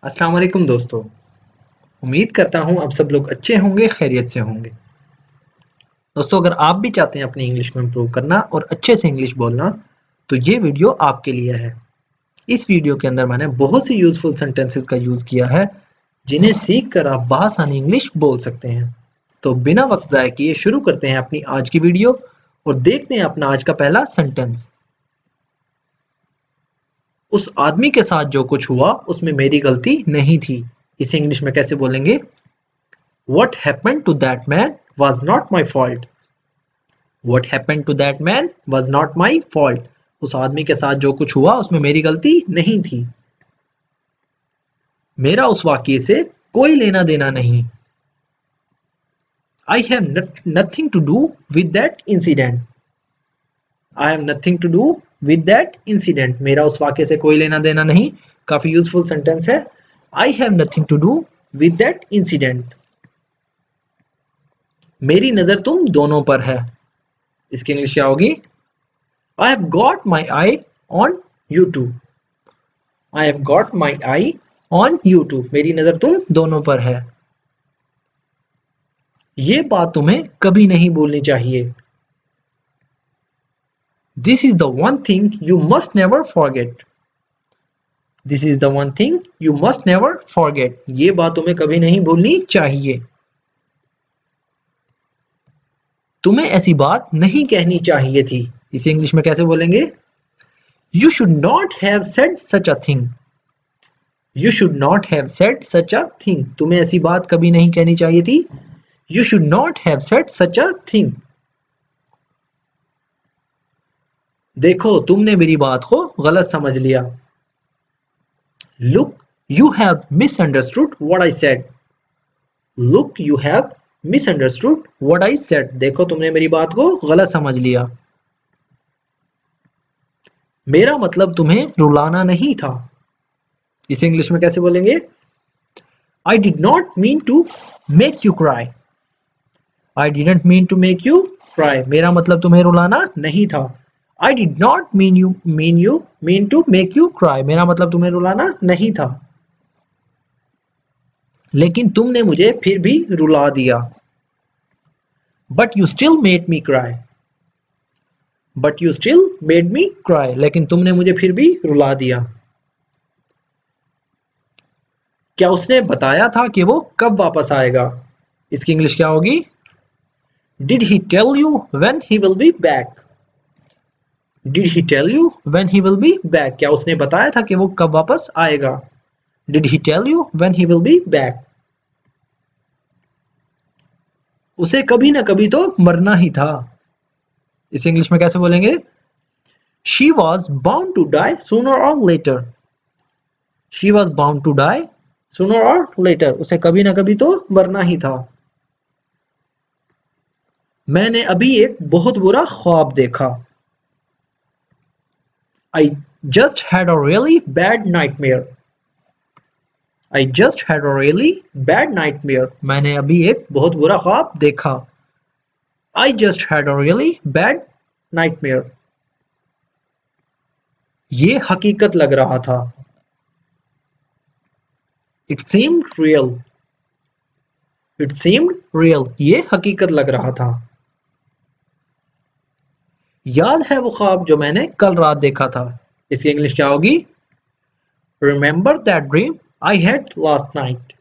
अस्सलाम वालेकुम दोस्तों। उम्मीद करता हूँ आप सब लोग अच्छे होंगे, खैरियत से होंगे। दोस्तों, अगर आप भी चाहते हैं अपनी इंग्लिश को इम्प्रूव करना और अच्छे से इंग्लिश बोलना, तो ये वीडियो आपके लिए है। इस वीडियो के अंदर मैंने बहुत सी यूजफुल सेंटेंसेस का यूज किया है, जिन्हें सीख कर आप बआसानी इंग्लिश बोल सकते हैं। तो बिना वक्त ज़ाय किए शुरू करते हैं अपनी आज की वीडियो और देखते हैं अपना आज का पहला सेंटेंस। उस आदमी के साथ जो कुछ हुआ उसमें मेरी गलती नहीं थी। इसे इंग्लिश में कैसे बोलेंगे? What happened to that man was not my fault. What happened to that man was not my fault. उस आदमी के साथ जो कुछ हुआ उसमें मेरी गलती नहीं थी। मेरा उस वाकये से कोई लेना देना नहीं। I have nothing to do with that incident. I have nothing to do with that incident. मेरा उस वाकये से कोई लेना देना नहीं। काफी यूजफुल सेंटेंस है। I have nothing to do with that incident. मेरी नजर तुम दोनों पर है। इसकी इंग्लिश क्या होगी? I have got my eye on you two. I have got my eye on you two. मेरी नजर तुम दोनों पर है। ये बात तुम्हें कभी नहीं भूलनी चाहिए। This is the one thing you must never forget. This is the one thing you must never forget. ये बात तुम्हें कभी नहीं भूलनी चाहिए। तुम्हें ऐसी बात नहीं कहनी चाहिए थी। इसे इंग्लिश में कैसे बोलेंगे? You should not have said such a thing. You should not have said such a thing. तुम्हें ऐसी बात कभी नहीं कहनी चाहिए थी। You should not have said such a thing. देखो, तुमने मेरी बात को गलत समझ लिया। Look, you have misunderstood what I said. Look, you have misunderstood what I said. देखो, तुमने मेरी बात को गलत समझ लिया। मेरा मतलब तुम्हें रुलाना नहीं था। इसे इंग्लिश में कैसे बोलेंगे? I did not mean to make you cry. I didn't mean to make you cry. मेरा मतलब तुम्हें रुलाना नहीं था। I did not mean to make you cry. मेरा मतलब तुम्हें रुलाना नहीं था। लेकिन तुमने मुझे फिर भी रुला दिया। But you still made me cry. But you still made me cry. लेकिन तुमने मुझे फिर भी रुला दिया। क्या उसने बताया था कि वो कब वापस आएगा? इसकी इंग्लिश क्या होगी? Did he tell you when he will be back? Did he tell you when he will be back? क्या उसने बताया था कि वो कब वापस आएगा? Did he tell you when he will be back? उसे कभी ना कभी तो मरना ही था। इसे इंग्लिश में कैसे बोलेंगे? She was bound to die sooner or later. She was bound to die sooner or later. उसे कभी ना कभी तो मरना ही था। मैंने अभी एक बहुत बुरा ख्वाब देखा। I just had a really bad nightmare. I just had a really bad nightmare. मैंने अभी एक बहुत बुरा ख्वाब देखा। I just had a really bad nightmare. ये हकीकत लग रहा था। It seemed real. It seemed real. ये हकीकत लग रहा था। याद है वो ख्वाब जो मैंने कल रात देखा था। इसकी इंग्लिश क्या होगी? Remember that dream I had last night.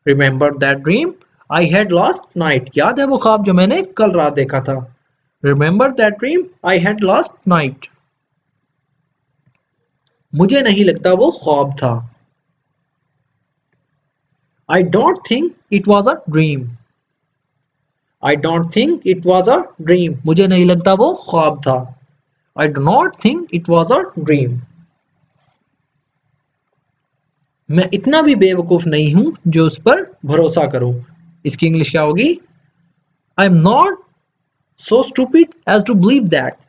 Remember that dream I had last night. याद है वो ख्वाब जो मैंने कल रात देखा था। Remember that dream I had last night. मुझे नहीं लगता वो ख्वाब था। I don't think it was a dream. I don't think it was a dream. मुझे नहीं लगता वो ख्वाब था। I do not think it was a dream. मैं इतना भी बेवकूफ नहीं हूं जो उस पर भरोसा करूं। इसकी इंग्लिश क्या होगी? I am not so stupid as to believe that.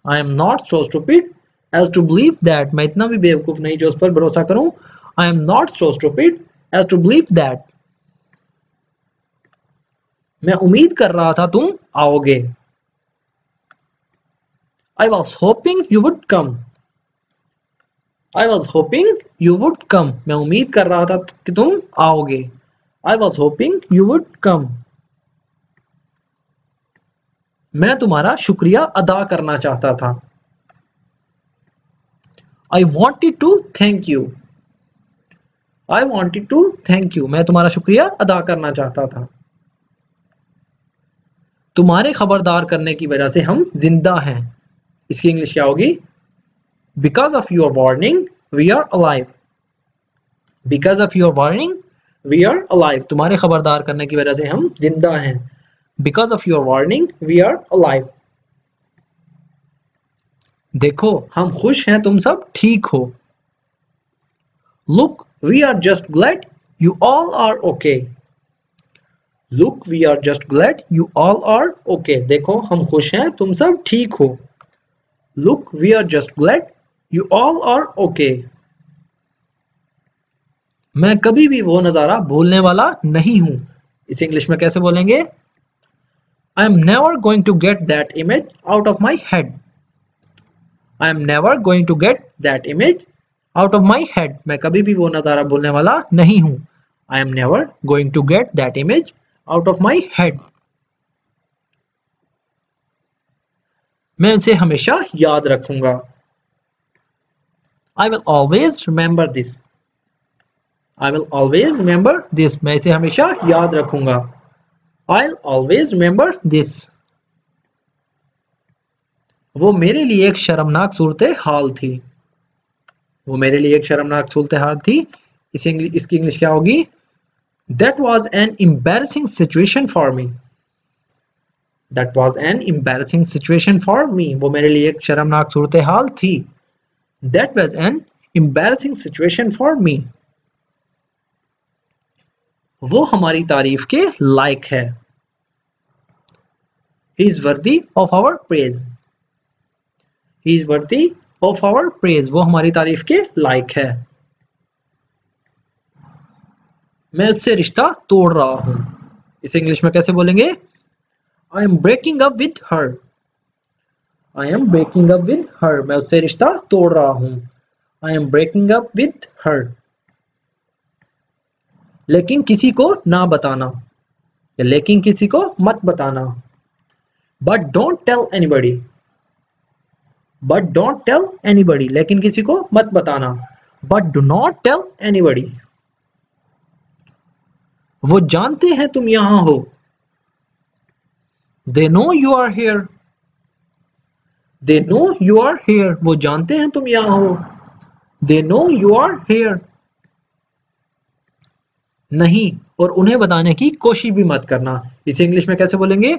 I am not so stupid as to believe that. मैं इतना भी बेवकूफ नहीं जो उस पर भरोसा करूं। I am not so stupid as to believe that. मैं उम्मीद कर रहा था तुम आओगे। I was hoping you would come. I was hoping you would come. मैं उम्मीद कर रहा था कि तुम आओगे. I was hoping you would come. मैं तुम्हारा शुक्रिया अदा करना चाहता था. I wanted to thank you. I wanted to thank you. मैं तुम्हारा शुक्रिया अदा करना चाहता था. तुम्हारे खबरदार करने की वजह से हम जिंदा हैं. इसकी इंग्लिश क्या होगी? Because of your warning, we are alive. Because of your warning, we are alive. तुम्हारे खबरदार करने की वजह से हम जिंदा हैं. Because of your warning, we are alive. देखो, हम खुश हैं तुम सब ठीक हो. Look, we are just glad you all are okay. Look, we are just glad you all are okay. देखो, हम खुश हैं तुम सब ठीक हो. Look, we are just glad you all are okay. मैं कभी भी वो नज़ारा भूलने वाला नहीं हूं. इसे इंग्लिश में कैसे बोलेंगे? I am never going to get that image out of my head. I am never going to get that image out of my head. मैं कभी भी वो नज़ारा भूलने वाला नहीं हूं. I am never going to get that image out of my head. मैं उसे हमेशा याद रखूंगा. I will always remember this. I will always remember this. मैं इसे हमेशा याद रखूंगा. I'll always remember this. वो मेरे लिए एक शर्मनाक सूरत हाल थी. वो मेरे लिए एक शर्मनाक सूरत हाल थी. इसकी इंग्लिश क्या होगी? That was an embarrassing situation for me. That was an embarrassing situation for me. वो मेरे लिए एक शर्मनाक सूरत हाल थी. That was an embarrassing situation for me. वो हमारी तारीफ के लायक है. He is worthy of our praise. He is worthy of our praise. वो हमारी तारीफ के लायक है. मैं उससे रिश्ता तोड़ रहा हूं. इसे इंग्लिश में कैसे बोलेंगे? I am breaking up with her. I am breaking up with her. मैं उससे रिश्ता तोड़ रहा हूं. I am breaking up with her. लेकिन किसी को ना बताना. या लेकिन किसी को मत बताना. But don't tell anybody. But don't tell anybody. लेकिन किसी को मत बताना. But do not tell anybody. वो जानते हैं तुम यहां हो. They know you are here. They know you are here. वो जानते हैं तुम यहां हो. They know you are here. नहीं, और उन्हें बताने की कोशिश भी मत करना. इसे इंग्लिश में कैसे बोलेंगे?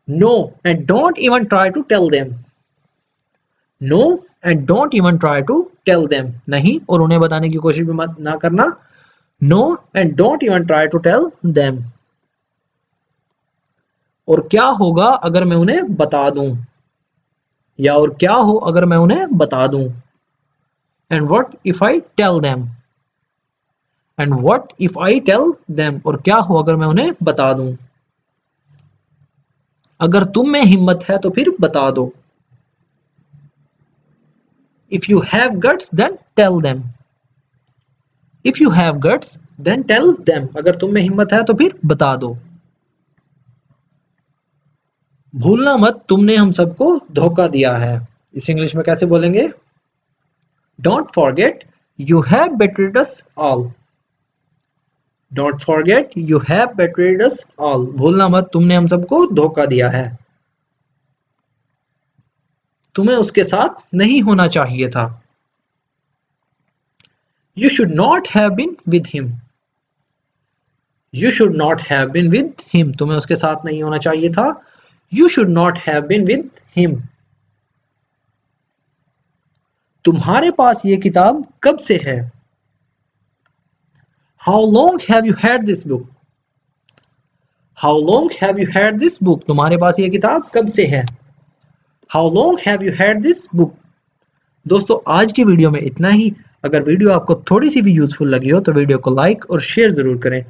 No, and don't even try to tell them. No, and don't even try to tell them. नहीं, और उन्हें बताने की कोशिश भी मत ना करना. No, and don't even try to tell them. और क्या होगा अगर मैं उन्हें बता दूं? या और क्या हो अगर मैं उन्हें बता दूं? And what if I tell them? And what if I tell them? और क्या हो अगर मैं उन्हें बता दूं? अगर तुम में हिम्मत है तो फिर बता दो. If you have guts, then tell them. If you have guts, then tell them. अगर तुम में हिम्मत है तो फिर बता दो. भूलना मत तुमने हम सबको धोखा दिया है. इस इंग्लिश में कैसे बोलेंगे? Don't forget you have betrayed us all. Don't forget you have betrayed us all. भूलना मत तुमने हम सबको धोखा दिया है. तुम्हें उसके साथ नहीं होना चाहिए था. You should not have been with him. You should not have been with him. तुम्हें उसके साथ नहीं होना चाहिए था. You should not have been with him. तुम्हारे पास ये किताब कब से है? How long have you had this book? How long have you had this book? तुम्हारे पास ये किताब कब से है? How long have you had this book? दोस्तों आज की वीडियो में इतना ही. अगर वीडियो आपको थोड़ी सी भी यूजफुल लगी हो तो वीडियो को लाइक और शेयर जरूर करें.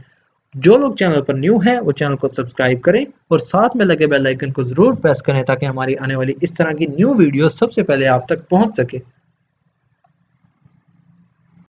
जो लोग चैनल पर न्यू हैं वो चैनल को सब्सक्राइब करें और साथ में लगे बेल आइकन को जरूर प्रेस करें ताकि हमारी आने वाली इस तरह की न्यू वीडियो सबसे पहले आप तक पहुंच सके.